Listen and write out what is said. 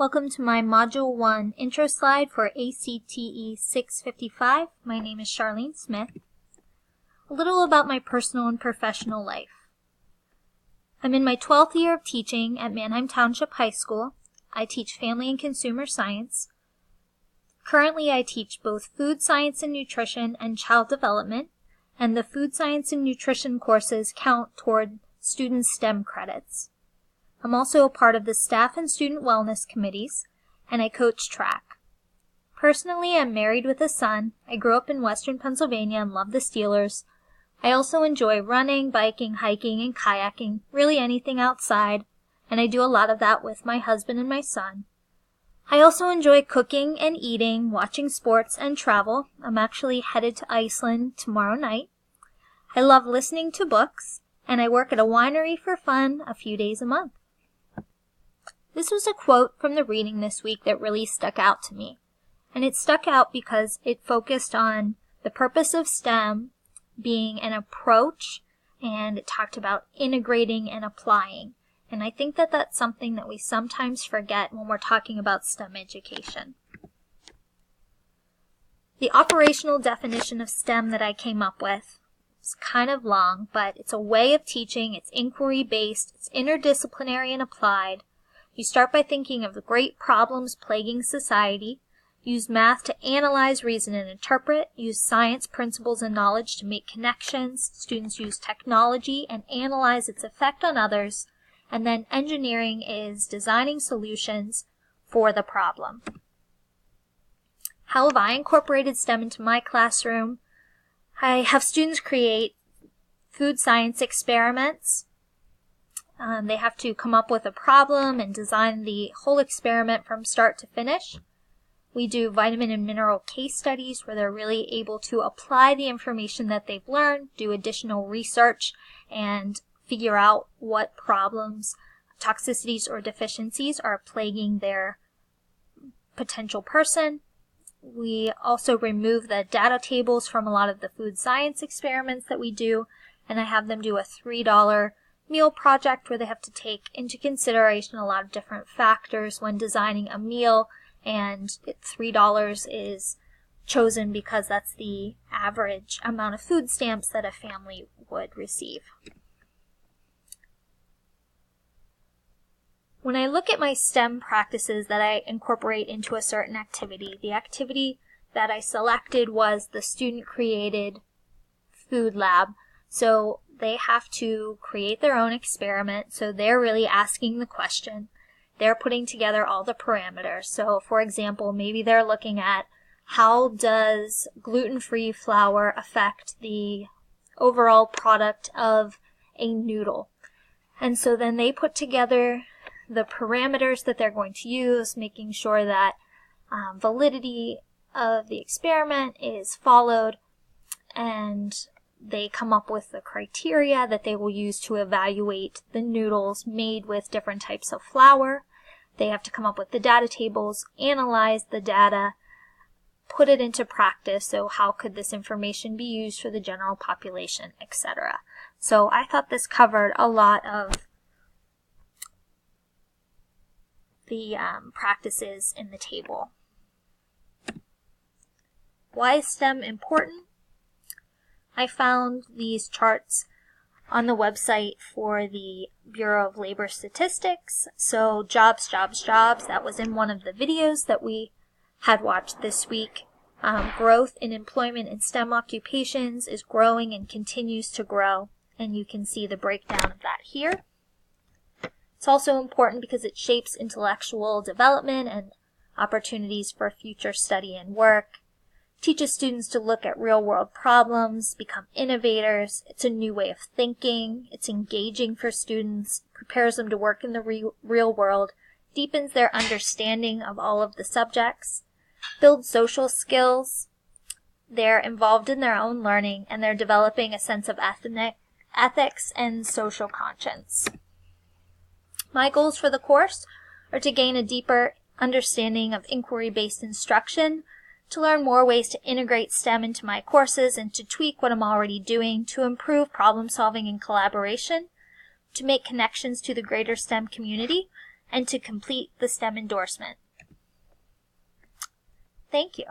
Welcome to my Module 1 intro slide for ACTE655. My name is Charlene Smith. A little about my personal and professional life. I'm in my 12th year of teaching at Manheim Township High School. I teach family and consumer science. Currently, I teach both food science and nutrition and child development, and the food science and nutrition courses count toward student STEM credits. I'm also a part of the staff and student wellness committees, and I coach track. Personally, I'm married with a son. I grew up in Western Pennsylvania and love the Steelers. I also enjoy running, biking, hiking, and kayaking, really anything outside, and I do a lot of that with my husband and my son. I also enjoy cooking and eating, watching sports, and travel. I'm actually headed to Iceland tomorrow night. I love listening to books, and I work at a winery for fun a few days a month. This was a quote from the reading this week that really stuck out to me. And it stuck out because it focused on the purpose of STEM being an approach, and it talked about integrating and applying. And I think that that's something that we sometimes forget when we're talking about STEM education. The operational definition of STEM that I came up with is kind of long, but it's a way of teaching. It's inquiry-based, it's interdisciplinary and applied. You start by thinking of the great problems plaguing society, use math to analyze, reason, and interpret, use science principles and knowledge to make connections, students use technology and analyze its effect on others, and then engineering is designing solutions for the problem. How have I incorporated STEM into my classroom? I have students create food science experiments. They have to come up with a problem and design the whole experiment from start to finish. We do vitamin and mineral case studies where they're really able to apply the information that they've learned, do additional research, and figure out what problems, toxicities, or deficiencies are plaguing their potential person. We also remove the data tables from a lot of the food science experiments that we do, and I have them do a $3 meal project where they have to take into consideration a lot of different factors when designing a meal, and $3 is chosen because that's the average amount of food stamps that a family would receive. When I look at my STEM practices that I incorporate into a certain activity, the activity that I selected was the student-created food lab. So they have to create their own experiment, so they're really asking the question. They're putting together all the parameters. So, for example, maybe they're looking at how does gluten-free flour affect the overall product of a noodle. And so then they put together the parameters that they're going to use, making sure that validity of the experiment is followed, and they come up with the criteria that they will use to evaluate the noodles made with different types of flour. They have to come up with the data tables, analyze the data, put it into practice, so how could this information be used for the general population, etc. So I thought this covered a lot of the practices in the table. Why is STEM important? I found these charts on the website for the Bureau of Labor Statistics. So jobs, jobs, jobs, that was in one of the videos that we had watched this week. Growth in employment in STEM occupations is growing and continues to grow, and you can see the breakdown of that here. It's also important because it shapes intellectual development and opportunities for future study and work. Teaches students to look at real-world problems, become innovators. It's a new way of thinking. It's engaging for students, prepares them to work in the real world, deepens their understanding of all of the subjects, builds social skills. They're involved in their own learning, and they're developing a sense of ethics and social conscience. My goals for the course are to gain a deeper understanding of inquiry-based instruction, to learn more ways to integrate STEM into my courses and to tweak what I'm already doing to improve problem solving and collaboration, to make connections to the greater STEM community, and to complete the STEM endorsement. Thank you.